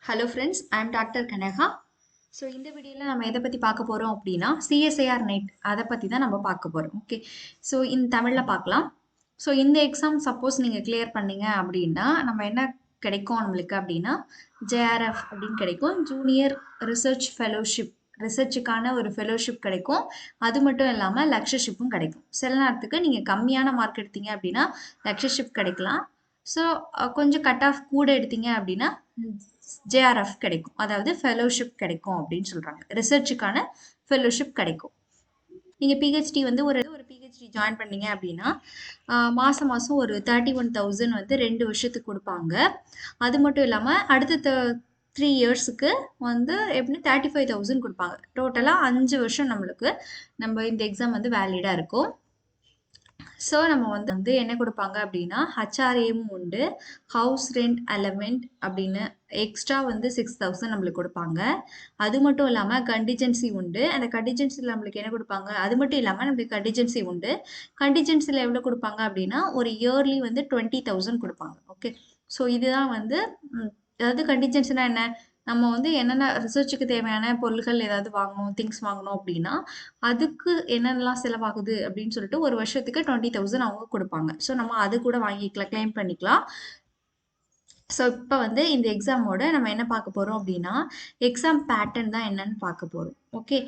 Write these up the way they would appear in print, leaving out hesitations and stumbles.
Hello friends, I am Dr. Kanega. So இந்த வீடியோவில் நம்ம எதை பற்றி பார்க்க போகிறோம் அப்படின்னா சிஎஸ்ஐஆர் நெட் அதை பற்றி தான் நம்ம பார்க்க போகிறோம். ஓகே, ஸோ இந்த தமிழில் பார்க்கலாம். ஸோ இந்த எக்ஸாம் சப்போஸ் நீங்கள் கிளியர் பண்ணீங்க அப்படின்னா நம்ம என்ன கிடைக்கும் நம்மளுக்கு அப்படின்னா ஜேஆர்எஃப் அப்படின்னு கிடைக்கும், ஜூனியர் ரிசர்ச் ஃபெலோஷிப், ரிசர்ச்சுக்கான ஒரு ஃபெலோஷிப் கிடைக்கும். அது மட்டும் இல்லாமல் லெக்சர்ஷிப்பும் கிடைக்கும். சில நேரத்துக்கு நீங்கள் கம்மியான மார்க் எடுத்தீங்க அப்படின்னா லெக்சர்ஷிப் கிடைக்கலாம். ஸோ கொஞ்சம் கட் ஆஃப் கூட எடுத்தீங்க அப்படின்னா ஜேஆர்எஃப் கிடைக்கும், அதாவது ஃபெலோஷிப் கிடைக்கும் அப்படின்னு சொல்கிறாங்க. ரிசர்ச்சுக்கான ஃபெலோஷிப் கிடைக்கும். நீங்கள் பிஹெச்டி வந்து ஒரு பிஹெச்டி ஜாயின் பண்ணீங்க அப்படின்னா மாதம் ஒரு 31,000 வந்து 2 வருஷத்துக்கு கொடுப்பாங்க. அது மட்டும் இல்லாமல் அடுத்த 3 இயர்ஸுக்கு வந்து எப்படின்னா 35,000 கொடுப்பாங்க. டோட்டலாக 5 வருஷம் நம்மளுக்கு இந்த எக்ஸாம் வந்து வேலிடாக இருக்கும். ஸோ நம்ம வந்து என்ன கொடுப்பாங்க அப்படின்னா ஹச்ஆர்ஏவும் உண்டு, ஹவுஸ் ரெண்ட் அலவெண்ட் அப்படின்னு எக்ஸ்ட்ரா வந்து 6,000 நம்மளுக்கு கொடுப்பாங்க. அது மட்டும் இல்லாமல் கண்டிஜென்சி உண்டு. அந்த கண்டிஜென்சியில் நம்மளுக்கு என்ன கொடுப்பாங்க, அது மட்டும் இல்லாமல் நம்மளுக்கு கண்டிஜென்சி உண்டு. கண்டிஜென்சியில் எவ்வளோ கொடுப்பாங்க அப்படின்னா ஒரு இயர்லி வந்து 20,000 கொடுப்பாங்க. ஓகே, ஸோ இதுதான் வந்து அதாவது கண்டிஜென்சினா என்ன, நம்ம வந்து என்னென்ன ரிசர்ச்சுக்கு தேவையான பொருட்கள் ஏதாவது வாங்கணும், திங்ஸ் வாங்கணும் அப்படின்னா அதுக்கு என்னென்னலாம் செலவாகுது அப்படின்னு சொல்லிட்டு ஒரு வருஷத்துக்கு 20,000 அவங்க கொடுப்பாங்க. ஸோ நம்ம அது கூட வாங்கிக்கலாம், கிளைம் பண்ணிக்கலாம். ஸோ இப்போ வந்து இந்த எக்ஸாமோட நம்ம என்ன பார்க்க போகிறோம் அப்படின்னா எக்ஸாம் பேட்டர்ன் தான் என்னன்னு பார்க்க போகிறோம். ஓகே,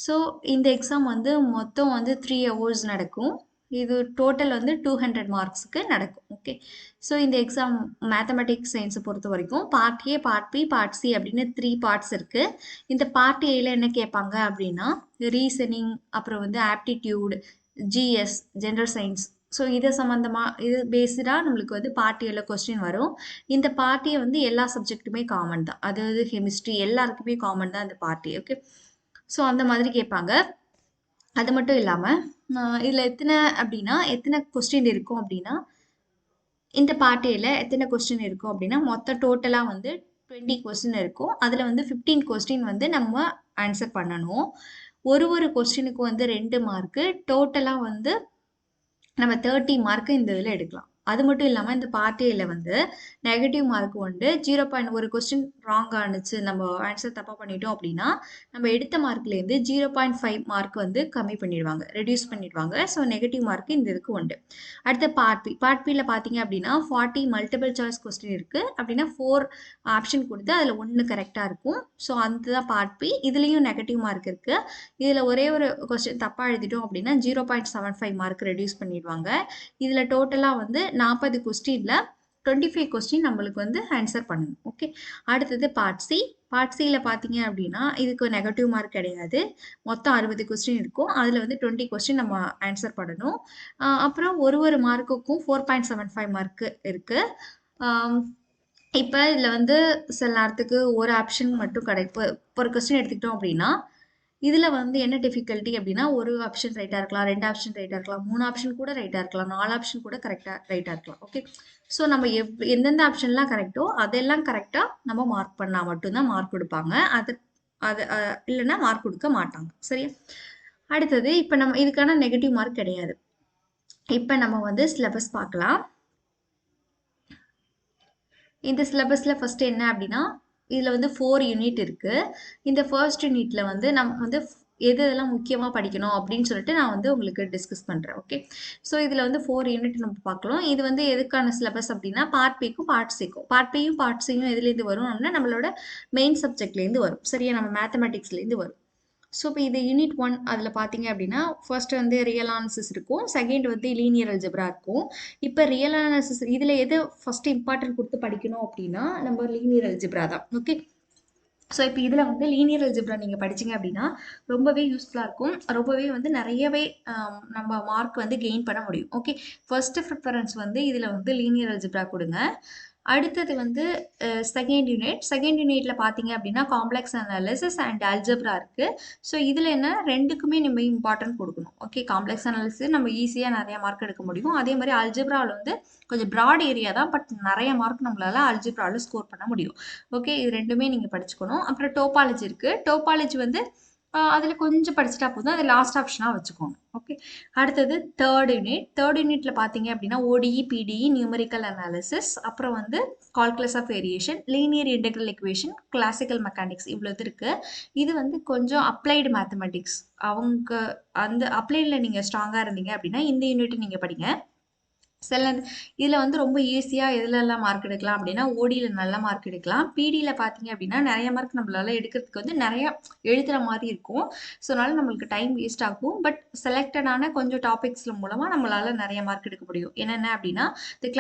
ஸோ இந்த எக்ஸாம் வந்து மொத்தம் வந்து 3 hours நடக்கும். இது டோட்டல் வந்து 200 மார்க்ஸுக்கு நடக்கும். ஓகே, ஸோ இந்த எக்ஸாம் மேத்தமெட்டிக்ஸ் சயின்ஸை பொறுத்த வரைக்கும் part A, part B, part C அப்படின்னு 3 பார்ட்ஸ் இருக்குது. இந்த பார்ட் ஏல என்ன கேட்பாங்க அப்படின்னா ரீசனிங், அப்புறம் வந்து aptitude, GS, general science. So இதை சம்மந்தமாக இது பேஸ்டாக நம்மளுக்கு வந்து பார்ட் ஏல கொஸ்டின் வரும். இந்த பார்ட்டியை வந்து எல்லா சப்ஜெக்ட்டுமே காமன் தான், அதாவது கெமிஸ்ட்ரி எல்லாருக்குமே காமன் தான் இந்த பார்ட்டி. ஓகே, ஸோ அந்த மாதிரி கேட்பாங்க. அது மட்டும் இல்லாமல் இதில் எத்தனை கொஸ்டின் இருக்கும் அப்படின்னா இந்த பார்ட்டியில் எத்தனை கொஸ்டின் இருக்கும் அப்படின்னா மொத்தம் டோட்டலாக வந்து 20 கொஸ்டின் இருக்கும். அதில் வந்து 15 கொஸ்டின் வந்து நம்ம ஆன்சர் பண்ணணும். ஒரு கொஸ்டினுக்கு வந்து 2 மார்க்கு, டோட்டலாக வந்து நம்ம 30 மார்க்கு இந்த இதில் எடுக்கலாம். அது மட்டும் இல்லாமல் இந்த பார்ட்டியில் வந்து நெகட்டிவ் மார்க் உண்டு. 0.1 கொஸ்டின் ராங் ஆனிச்சு, நம்ம ஆன்சர் தப்பாக பண்ணிட்டோம் அப்படின்னா நம்ம எடுத்த மார்க்லேருந்து 0.5 மார்க் வந்து கம்மி பண்ணிடுவாங்க, ரெடியூஸ் பண்ணிடுவாங்க. ஸோ நெகட்டிவ் மார்க் இந்த இதுக்கு உண்டு. அடுத்த பார்ட் பியில் பார்த்தீங்க அப்படின்னா 40 மல்டிபிள் சாய்ஸ் கொஸ்டின் இருக்குது அப்படின்னா 4 ஆப்ஷன் கொடுத்து அதில் 1 கரெக்டாக இருக்கும். ஸோ அந்த தான் பார்ட் பி. இதுலேயும் நெகட்டிவ் மார்க் இருக்குது. இதில் ஒரே ஒரு கொஸ்டின் தப்பாக எழுதிட்டோம் அப்படின்னா 0.75 மார்க் ரெடியூஸ் பண்ணிடுவாங்க. இதில் டோட்டலாக வந்து 40 கொஸ்டினில் 25 கொஸ்டின் நம்மளுக்கு வந்து ஆன்சர் பண்ணணும். ஓகே, அடுத்தது பார்ட் சி. பார்ட் சியில் பார்த்தீங்க அப்படின்னா இதுக்கு நெகட்டிவ் மார்க் கிடையாது. மொத்தம் 60 கொஸ்டின் இருக்கும். அதில் வந்து 20 கொஸ்டின் நம்ம ஆன்சர் பண்ணணும். அப்புறம் ஒரு மார்க்குக்கும் 4.75 மார்க்கு இருக்குது. இப்போ இதில் வந்து சில நேரத்துக்கு ஒரு ஆப்ஷன் மட்டும் கிடைக்கும். ஒரு கொஸ்டின் எடுத்துக்கிட்டோம் அப்படின்னா இதில் வந்து என்ன டிஃபிகல்ட்டி அப்படின்னா ஒரு ஆப்ஷன் ரைட்டாக இருக்கலாம், 2 ஆப்ஷன் ரைட்டாக இருக்கலாம், 3 ஆப்ஷன் கூட ரைட்டாக இருக்கலாம், 4 ஆப்ஷன் கூட ரைட்டாக இருக்கலாம். ஓகே, ஸோ நம்ம எந்தெந்த ஆப்ஷன்லாம் கரெக்டோ அதெல்லாம் கரெக்டாக நம்ம மார்க் பண்ணால் மட்டும்தான் மார்க் கொடுப்பாங்க. அது இல்லைன்னா மார்க் கொடுக்க மாட்டாங்க. சரியா? அடுத்தது இப்போ நம்ம இதுக்கான நெகட்டிவ் மார்க் கிடையாது. இப்போ நம்ம வந்து சிலபஸ் பார்க்கலாம். இந்த சிலபஸில் ஃபஸ்ட்டு என்ன அப்படின்னா இதில் வந்து 4 யூனிட் இருக்குது. இந்த ஃபர்ஸ்ட் யூனிட்டில் வந்து நம்ம வந்து எதெல்லாம் முக்கியமாக படிக்கணும் அப்படின்னு சொல்லிட்டு நான் வந்து உங்களுக்கு டிஸ்கஸ் பண்ணுறேன். ஓகே, ஸோ இதில் வந்து 4 யூனிட் நம்ம பார்க்கலாம். இது வந்து எதுக்கான சிலபஸ் அப்படின்னா பார்ட் பிக்கும் பார்ட் சிக்கும். பார்ட் பியும் பார்ட் சியும் எதுலேருந்து வரும் அப்படின்னா நம்மளோட மெயின் சப்ஜெக்ட்லேருந்து வரும். சரியா? நம்ம மேத்தமெட்டிக்ஸ்லேருந்து வரும். ஸோ இப்போ இது யூனிட் 1 அதில் பார்த்தீங்க அப்படின்னா ஃபர்ஸ்ட் வந்து ரியல் அனாலிசிஸ் இருக்கும், செகண்ட் வந்து லீனியர் அல்ஜிப்ரா இருக்கும். இப்போ ரியல் அனாலிசிஸ் இதில் எது ஃபர்ஸ்ட் இம்பார்ட்டன்ட் கொடுத்து படிக்கணும் அப்படின்னா நம்ம லீனியர் அல்ஜிப்ரா தான். ஓகே, ஸோ இப்போ இதில் வந்து லீனியர் அல்ஜிப்ரா நீங்கள் படிச்சிங்க அப்படின்னா ரொம்பவே யூஸ்ஃபுல்லாக இருக்கும். ரொம்பவே வந்து நிறையவே நம்ம மார்க் வந்து கெயின் பண்ண முடியும். ஓகே, ஃபர்ஸ்ட்டு ப்ரிஃபரன்ஸ் வந்து இதில் வந்து லீனியர் அல்ஜிப்ரா கொடுங்க. அடுத்தது வந்து செகண்ட் யூனிட்டில் பார்த்தீங்க அப்படின்னா காம்ப்ளெக்ஸ் அனாலிசிஸ் அண்ட் அல்ஜிப்ரா இருக்குது. ஸோ இதில் என்ன ரெண்டுக்குமே நம்ம இம்பார்ட்டன்ட் கொடுக்கணும். ஓகே, காம்ப்ளெக்ஸ் அனாலிசிஸ் நம்ம ஈஸியாக நிறைய மார்க் எடுக்க முடியும். அதே மாதிரி அல்ஜிப்ராவில் வந்து கொஞ்சம் ப்ராட் ஏரியா தான், பட் நிறைய மார்க் நம்மளால் அல்ஜிப்ராவில் ஸ்கோர் பண்ண முடியும். ஓகே, இது ரெண்டுமே நீங்கள் படிச்சுக்கணும். அப்புறம் டோபாலஜி இருக்குது. டோபாலஜி வந்து அதில் கொஞ்சம் படிச்சுட்டா போதும். அது லாஸ்ட் ஆப்ஷனாக வச்சுக்கோங்க. ஓகே. அடுத்தது தேர்ட் யூனிட். தேர்ட் யூனிட்ல பார்த்தீங்க அப்படின்னா ஓடிஇ, பிடிஇ, நியூமெரிக்கல் அனாலிசிஸ், அப்புறம் வந்து calculus of variation, linear integral equation, classical mechanics இவ்வளோ இது இருக்கு. இது வந்து கொஞ்சம் அப்ளைடு மேத்தமெட்டிக்ஸ். அவங்க அந்த அப்ளைடில் நீங்கள் ஸ்ட்ராங்காக இருந்தீங்க அப்படின்னா இந்த யூனிட் நீங்கள் படிங்க. சில இதில் வந்து ரொம்ப ஈஸியாக எதுலெல்லாம் மார்க் எடுக்கலாம் அப்படின்னா ஓடியில் நல்ல மார்க் எடுக்கலாம். பிடியில் பார்த்தீங்க அப்படின்னா நிறைய மார்க் நம்மளால எடுக்கிறதுக்கு வந்து நிறைய எழுதுகிற மாதிரி இருக்கும். ஸோ அதனால நம்மளுக்கு டைம் வேஸ்ட் ஆகும். பட் செலக்டடான கொஞ்சம் டாபிக்ஸ்ல மூலமாக நம்மளால நிறைய மார்க் எடுக்க முடியும். என்னென்ன அப்படின்னா தி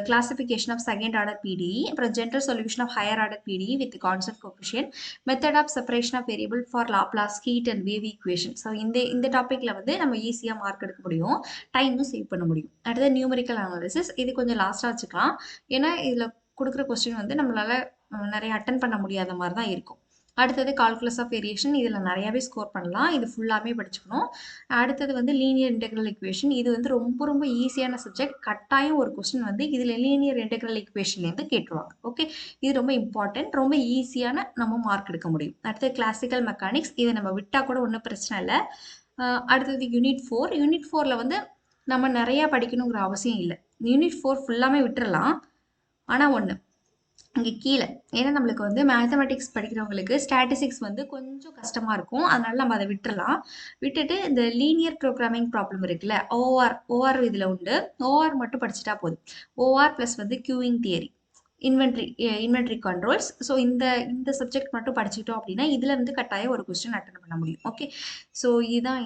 classification of second order PDE, அப்புறம் general solution of higher order PDE with constant coefficient, method of separation of variable for Laplace heat and wave equation. So இந்த டாப்பிக்கில் வந்து நம்ம ஈஸியாக மார்க் எடுக்க முடியும், டைமும் சேவ் பண்ண முடியும். அடுத்தது நியூமெரிக்கல் அனாலிசிஸ். இது கொஞ்சம் லாஸ்ட்டாக வச்சுக்கலாம். ஏன்னா இதில் கொடுக்குற கொஸ்டின் வந்து நம்மளால நிறைய அட்டன் பண்ண முடியாத மாதிரி தான் இருக்கும். அடுத்தது கால்குலஸ் ஆஃப் வேரியேஷன். இதில் நிறையாவே ஸ்கோர் பண்ணலாம். இது ஃபுல்லாமே படிச்சுக்கணும். அடுத்தது வந்து லீனியர் இன்டெக்ரல் ஈக்குவேஷன். இது வந்து ரொம்ப ரொம்ப ஈஸியான சப்ஜெக்ட். கட்டாயம் ஒரு கொஸ்டின் வந்து இதில் லீனியர் இன்டெக்ரல் ஈக்குவேஷன்லேருந்து கேட்டுருவாங்க. ஓகே. இது ரொம்ப இம்பார்ட்டன்ட். ரொம்ப ஈஸியான நம்ம மார்க் எடுக்க முடியும். அடுத்தது கிளாசிக்கல் மெக்கானிக்ஸ். இதை நம்ம விட்டால் கூட ஒன்றும் பிரச்சனை இல்லை. அடுத்தது யூனிட் 4. யூனிட் 4ல் வந்து நம்ம நிறையா படிக்கணுங்கிற அவசியம் இல்லை. யூனிட் 4 ஃபுல்லாமே விட்டுறலாம். ஆனால் ஒன்று இங்கே கீழே, ஏன்னா நம்மளுக்கு வந்து மேத்தமெட்டிக்ஸ் படிக்கிறவங்களுக்கு ஸ்டாட்டிஸ்டிக்ஸ் வந்து கொஞ்சம் கஷ்டமாக இருக்கும். அதனால நம்ம அதை விட்டுறலாம். விட்டுட்டு இந்த லீனியர் ப்ரோக்ராமிங் ப்ராப்ளம் இருக்குல்ல, ஓஆர் இதில் உண்டு. ஓஆர் மட்டும் படிச்சுட்டா போதும். ஓஆர் ப்ளஸ் வந்து queuing theory, inventory controls. So இந்த சப்ஜெக்ட் மட்டும் படிச்சுக்கிட்டோம் அப்படின்னா இதில் வந்து கட்டாயம் ஒரு கொஸ்டின் அட்டன் பண்ண முடியும். ஓகே. ஸோ இதுதான்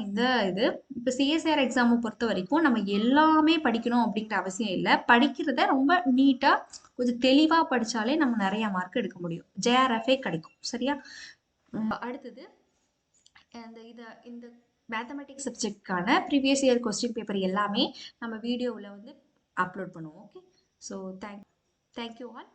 இது. இப்போ சிஎஸ்ஆர் எக்ஸாமை பொறுத்த வரைக்கும் நம்ம எல்லாமே படிக்கணும் அப்படிங்கிற அவசியம் இல்லை. படிக்கிறத ரொம்ப நீட்டாக கொஞ்சம் தெளிவாக படித்தாலே நம்ம நிறையா மார்க் எடுக்க முடியும். ஜேஆர்எஃப்ஏ கிடைக்கும். சரியா? அடுத்தது இந்த மேத்தமெட்டிக்ஸ் சப்ஜெக்ட்கான ப்ரீவியஸ் இயர் கொஸ்டின் பேப்பர் எல்லாமே நம்ம வீடியோவில் வந்து அப்லோட் பண்ணுவோம். ஓகே. So thank you all.